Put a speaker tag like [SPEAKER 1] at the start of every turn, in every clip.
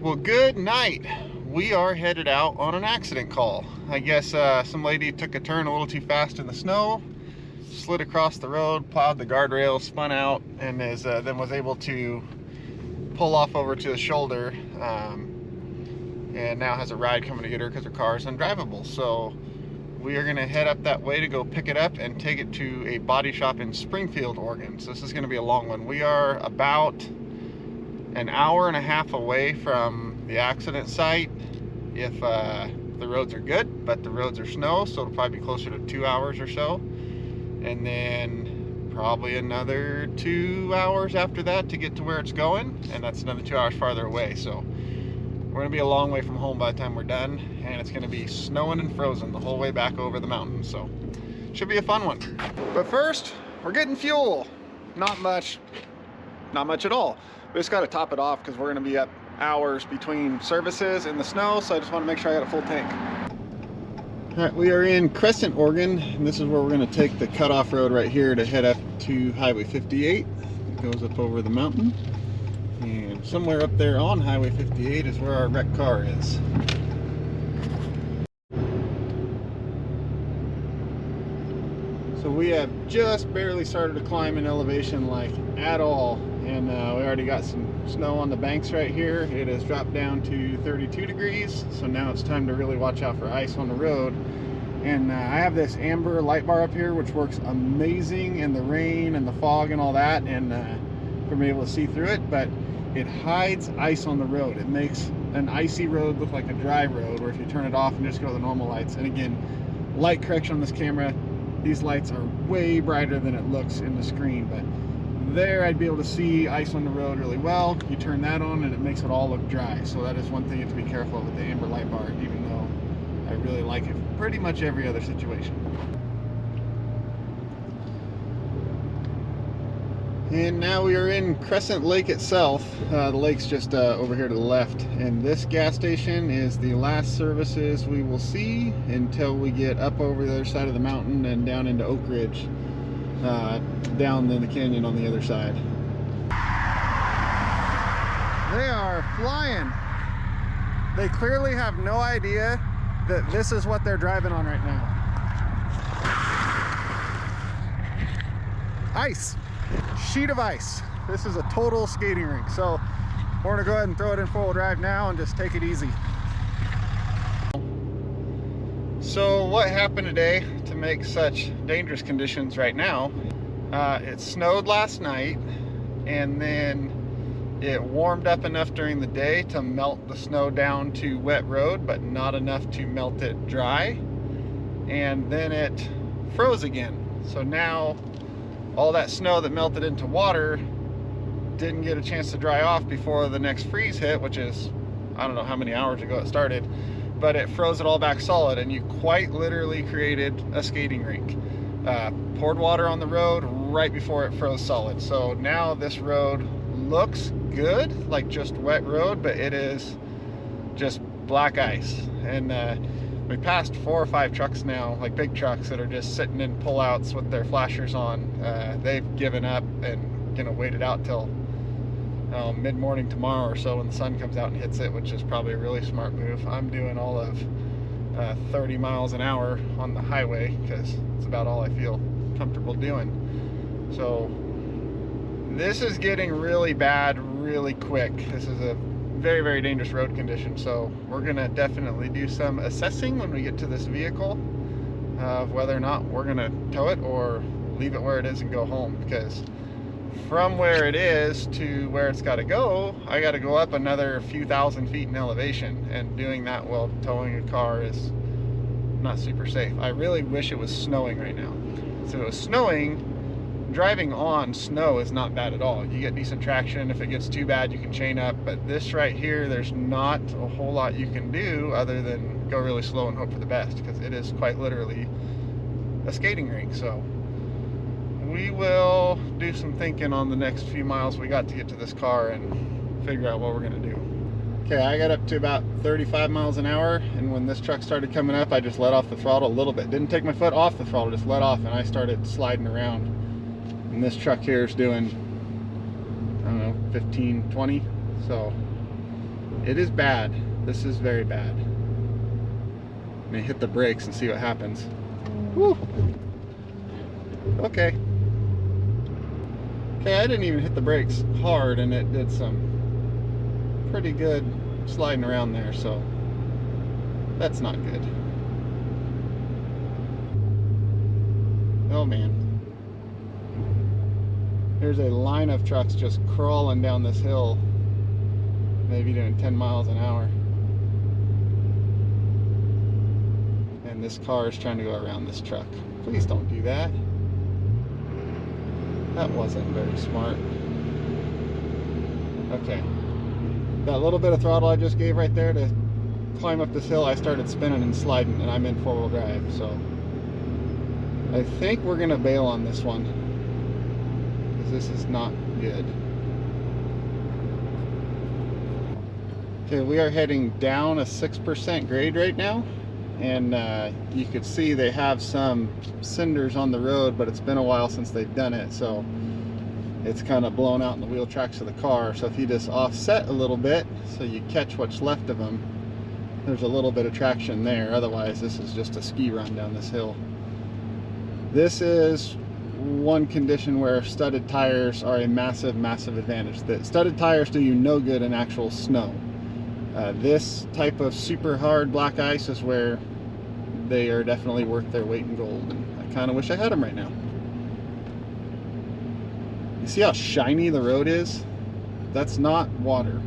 [SPEAKER 1] Well, good night. We are headed out on an accident call. I guess some lady took a turn a little too fast in the snow, slid across the road, plowed the guardrail, spun out, and then was able to pull off over to the shoulder, and now has a ride coming to get her because her car is undrivable. So we are going to head up that way to go pick it up and take it to a body shop in Springfield, Oregon. So this is going to be a long one. We are about an hour and a half away from the accident site if the roads are good, but the roads are snow, so it'll probably be closer to 2 hours or so, and then probably another 2 hours after that to get to where it's going, and that's another 2 hours farther away. So we're gonna be a long way from home by the time we're done, and it's gonna be snowing and frozen the whole way back over the mountain, so should be a fun one. But first, we're getting fuel. Not much at all. We just got to top it off because we're going to be up hours between services in the snow, so I just want to make sure I got a full tank. All right, we are in Crescent, Oregon, and this is where we're going to take the cutoff road right here to head up to Highway 58. It goes up over the mountain, and somewhere up there on Highway 58 is where our wrecked car is. So we have just barely started to climb in elevation, like at all, and we already got some snow on the banks right here. It has dropped down to 32 degrees, so now it's time to really watch out for ice on the road. And I have this amber light bar up here which works amazing in the rain and the fog and all that, and for me able to see through it, but it hides ice on the road. It makes an icy road look like a dry road, where if you turn it off and just go to the normal lights, and again, light correction on this camera, these lights are way brighter than it looks in the screen, but there I'd be able to see ice on the road really well. You turn that on and it makes it all look dry. So that is one thing you have to be careful with the amber light bar, even though I really like it for pretty much every other situation. And now we are in Crescent Lake itself. The lake's just over here to the left, and this gas station is the last services we will see until we get up over the other side of the mountain and down into Oak Ridge, down in the canyon on the other side. They are flying. They clearly have no idea that this is what they're driving on right now. Ice. Sheet of ice. This is a total skating rink, so we're gonna go ahead and throw it in four-wheel drive now and just take it easy. So what happened today to make such dangerous conditions right now? It snowed last night, and then it warmed up enough during the day to melt the snow down to wet road, but not enough to melt it dry, and then it froze again. So now all that snow that melted into water didn't get a chance to dry off before the next freeze hit, which is, I don't know how many hours ago it started, but it froze it all back solid, and you quite literally created a skating rink. Poured water on the road right before it froze solid. So now this road looks good, like just wet road, but it is just black ice. And we passed 4 or 5 trucks now, like big trucks that are just sitting in pullouts with their flashers on. They've given up and gonna wait it out till mid-morning tomorrow or so when the sun comes out and hits it, which is probably a really smart move. I'm doing all of 30 miles an hour on the highway because it's about all I feel comfortable doing. So this is getting really bad really quick. This is a very, very dangerous road condition, so we're gonna definitely do some assessing when we get to this vehicle of whether or not we're gonna tow it or leave it where it is and go home, because from where it is to where it's got to go, I got to go up another few thousand feet in elevation, and doing that while towing a car is not super safe. I really wish it was snowing right now. So if it was snowing, driving on snow is not bad at all. You get decent traction. If it gets too bad, you can chain up, but this right here, there's not a whole lot you can do other than go really slow and hope for the best, because it is quite literally a skating rink. So we will do some thinking on the next few miles we got to get to this car and figure out what we're gonna do. Okay, I got up to about 35 miles an hour, and when this truck started coming up, I just let off the throttle a little bit. Didn't take my foot off the throttle, just let off, and I started sliding around. And this truck here is doing, I don't know, 15, 20. So It is bad. This is very bad. Let me hit the brakes and see what happens. Woo. Okay. Okay, I didn't even hit the brakes hard and it did some pretty good sliding around there, so that's not good. Oh man. There's a line of trucks just crawling down this hill, maybe doing 10 miles an hour. And this car is trying to go around this truck. Please don't do that. That wasn't very smart. Okay. That little bit of throttle I just gave right there to climb up this hill, I started spinning and sliding, and I'm in four-wheel drive, so I think we're gonna bail on this one, because this is not good. Okay, we are heading down a 6% grade right now, and you could see they have some cinders on the road, but it's been a while since they've done it, so it's kind of blown out in the wheel tracks of the car. So if you just offset a little bit so you catch what's left of them, there's a little bit of traction there. Otherwise, this is just a ski run down this hill. This is one condition where studded tires are a massive, massive advantage. The studded tires do you no good in actual snow. This type of super hard black ice is where they are definitely worth their weight in gold, and I kind of wish I had them right now. You see how shiny the road is? That's not water.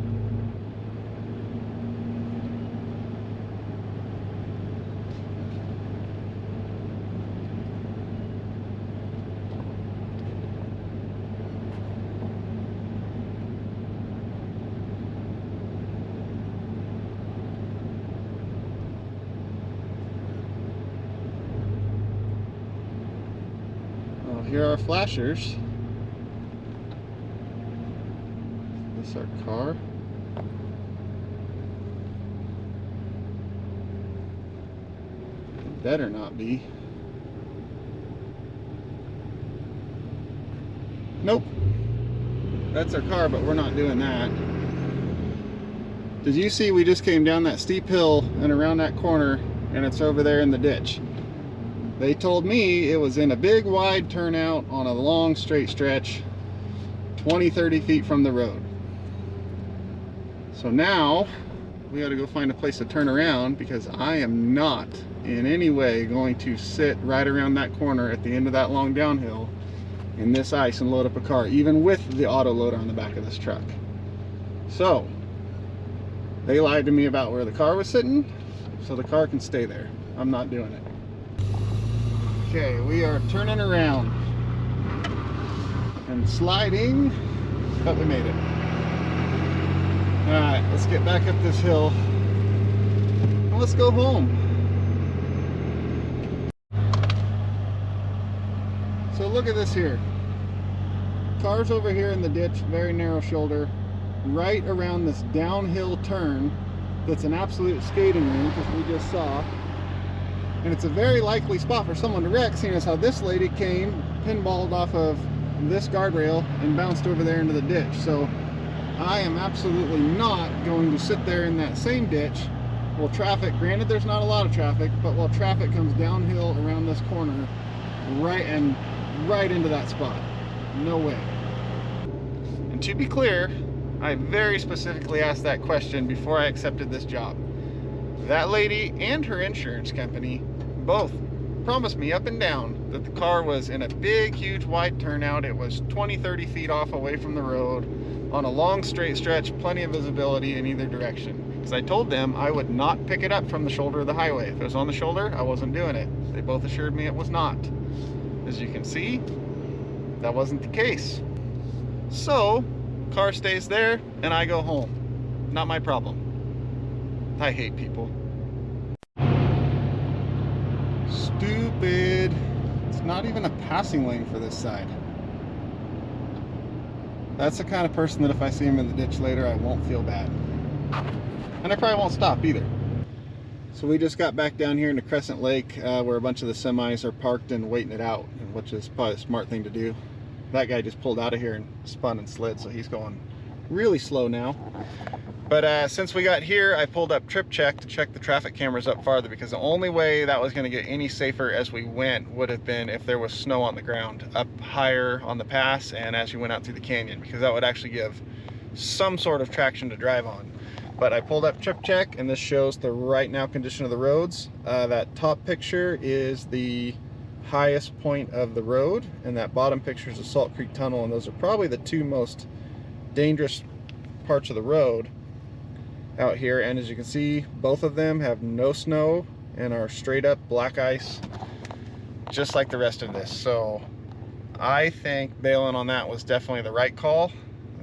[SPEAKER 1] Well, here are flashers. Is this our car? It better not be. Nope. That's our car, but we're not doing that. Did you see we just came down that steep hill and around that corner, and it's over there in the ditch? They told me it was in a big wide turnout on a long straight stretch 20-30 feet from the road. So now we got to go find a place to turn around, because I am not in any way going to sit right around that corner at the end of that long downhill in this ice and load up a car, even with the auto loader on the back of this truck. So they lied to me about where the car was sitting, so the car can stay there. I'm not doing it. Okay, we are turning around and sliding, but we made it. All right, let's get back up this hill and let's go home. So look at this here. Car's over here in the ditch, very narrow shoulder, right around this downhill turn that's an absolute skating rink, as we just saw. And it's a very likely spot for someone to wreck, seeing as how this lady came, pinballed off of this guardrail and bounced over there into the ditch. So I am absolutely not going to sit there in that same ditch while traffic, granted there's not a lot of traffic, but while traffic comes downhill around this corner right into that spot. No way. And to be clear, I very specifically asked that question before I accepted this job. That lady and her insurance company both promised me up and down that the car was in a big, huge, wide turnout. It was 20-30 feet off away from the road on a long straight stretch, plenty of visibility in either direction. Because I told them I would not pick it up from the shoulder of the highway. If it was on the shoulder, I wasn't doing it. They both assured me it was not. As you can see, that wasn't the case. So, car stays there and I go home. Not my problem. I hate people. Stupid. It's not even a passing lane for this side. That's the kind of person that if I see him in the ditch later, I won't feel bad. And I probably won't stop either. So we just got back down here into Crescent Lake, where a bunch of the semis are parked and waiting it out, which is probably a smart thing to do. That guy just pulled out of here and spun and slid, so he's going really slow now. But since we got here, I pulled up Trip Check to check the traffic cameras up farther, because the only way that was going to get any safer as we went would have been if there was snow on the ground up higher on the pass and as you went out through the canyon, because that would actually give some sort of traction to drive on. But I pulled up Trip Check, and this shows the right now condition of the roads. That top picture is the highest point of the road, and that bottom picture is the Salt Creek Tunnel, and those are probably the two most dangerous parts of the road out here. And as you can see, both of them have no snow and are straight up black ice, just like the rest of this. So I think bailing on that was definitely the right call.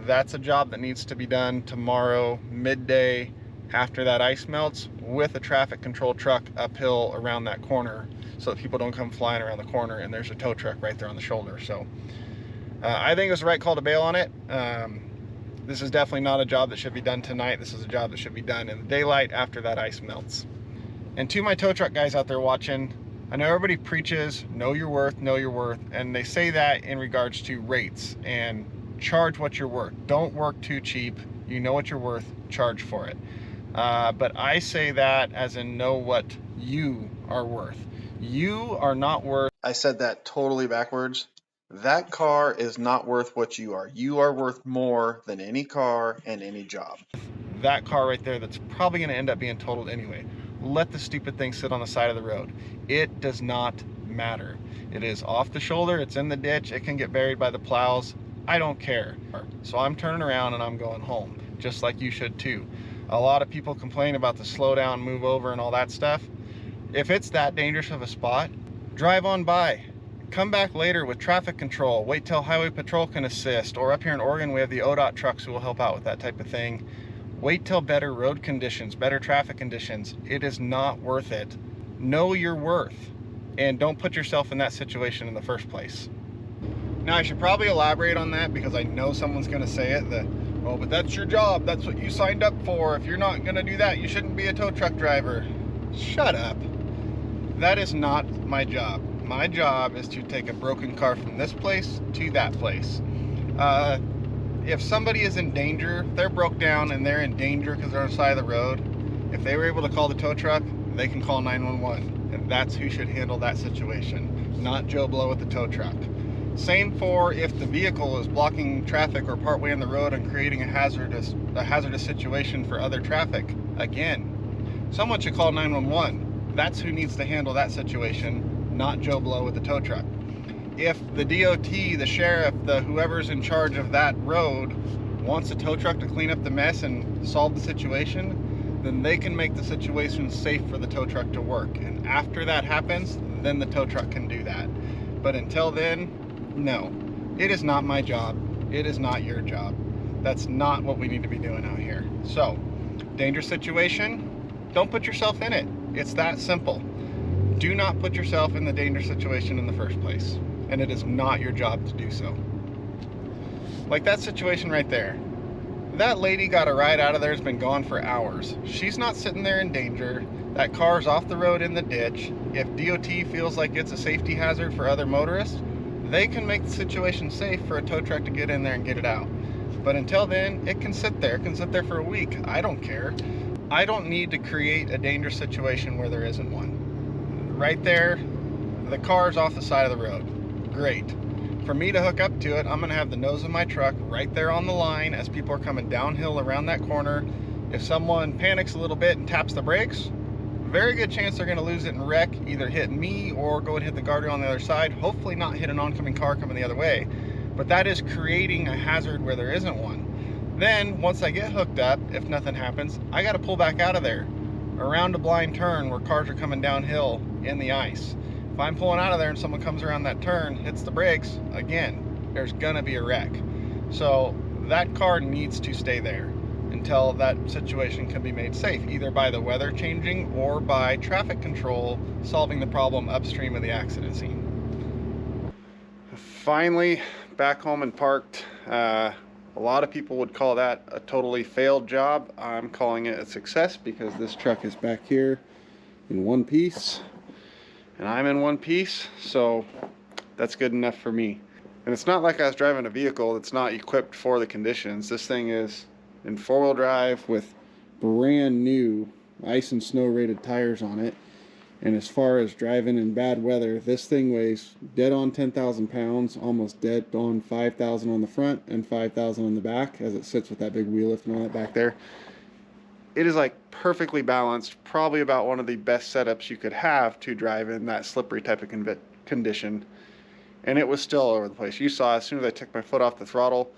[SPEAKER 1] That's a job that needs to be done tomorrow midday after that ice melts, with a traffic control truck uphill around that corner, so that people don't come flying around the corner and there's a tow truck right there on the shoulder. So I think it was the right call to bail on it. This is definitely not a job that should be done tonight. This is a job that should be done in the daylight after that ice melts. And to my tow truck guys out there watching, I know everybody preaches, know your worth, and they say that in regards to rates and charge what you're worth. Don't work too cheap. You know what you're worth, charge for it. But I say that as in know what you are worth. You are not worth... I said that totally backwards. That car is not worth what you are. You are worth more than any car and any job. That car right there, that's probably going to end up being totaled anyway. Let the stupid thing sit on the side of the road. It does not matter. It is off the shoulder, it's in the ditch, it can get buried by the plows. I don't care. So I'm turning around and I'm going home, just like you should too. A lot of people complain about the slow down, move over and all that stuff. If it's that dangerous of a spot, drive on by. Come back later with traffic control. Wait till highway patrol can assist. Or up here in Oregon, we have the ODOT trucks who will help out with that type of thing. Wait till better road conditions, better traffic conditions. It is not worth it. Know your worth, and don't put yourself in that situation in the first place. Now, I should probably elaborate on that, because I know someone's going to say it, that, oh, but that's your job. That's what you signed up for. If you're not going to do that, you shouldn't be a tow truck driver. Shut up. That is not my job. My job is to take a broken car from this place to that place. If somebody is in danger, they're broke down and they're in danger because they're on the side of the road, if they were able to call the tow truck, they can call 911. And that's who should handle that situation, not Joe Blow with the tow truck. Same for if the vehicle is blocking traffic or partway on the road and creating a hazardous situation for other traffic. Again, someone should call 911. That's who needs to handle that situation, not Joe Blow with the tow truck. If the DOT, the sheriff, whoever's in charge of that road wants a tow truck to clean up the mess and solve the situation, then they can make the situation safe for the tow truck to work. And after that happens, then the tow truck can do that. But until then, no. It is not my job. It is not your job. That's not what we need to be doing out here. So, dangerous situation, don't put yourself in it. It's that simple. Do not put yourself in the dangerous situation in the first place. And it is not your job to do so. Like that situation right there. That lady got a ride out of there, has been gone for hours. She's not sitting there in danger. That car's off the road in the ditch. If DOT feels like it's a safety hazard for other motorists, they can make the situation safe for a tow truck to get in there and get it out. But until then, it can sit there. It can sit there for a week. I don't care. I don't need to create a dangerous situation where there isn't one. Right there, the car's off the side of the road. Great. For me to hook up to it, I'm going to have the nose of my truck right there on the line as people are coming downhill around that corner. If someone panics a little bit and taps the brakes, very good chance they're going to lose it and wreck, either hit me or go and hit the guardrail on the other side. Hopefully not hit an oncoming car coming the other way. But that is creating a hazard where there isn't one. Then, once I get hooked up, if nothing happens, I got to pull back out of there around a blind turn where cars are coming downhill in the ice. If I'm pulling out of there and someone comes around that turn, hits the brakes, again, there's gonna be a wreck. So that car needs to stay there until that situation can be made safe, either by the weather changing or by traffic control solving the problem upstream of the accident scene. Finally, back home and parked. A lot of people would call that a totally failed job. I'm calling it a success because this truck is back here in one piece. And I'm in one piece, so that's good enough for me. And it's not like I was driving a vehicle that's not equipped for the conditions. This thing is in four-wheel drive with brand new ice and snow rated tires on it. And as far as driving in bad weather, this thing weighs dead on 10,000 pounds, almost dead on 5,000 on the front and 5,000 on the back, as it sits with that big wheel lift and all that back there. It is like perfectly balanced, probably about one of the best setups you could have to drive in that slippery type of condition. And it was still all over the place. You saw as soon as I took my foot off the throttle,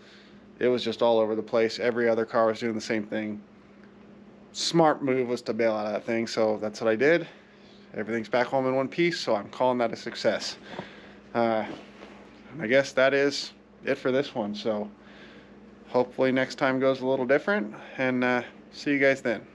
[SPEAKER 1] it was just all over the place. Every other car was doing the same thing. Smart move was to bail out of that thing, so that's what I did. Everything's back home in one piece, so I'm calling that a success. I guess that is it for this one, so hopefully next time goes a little different, and see you guys then.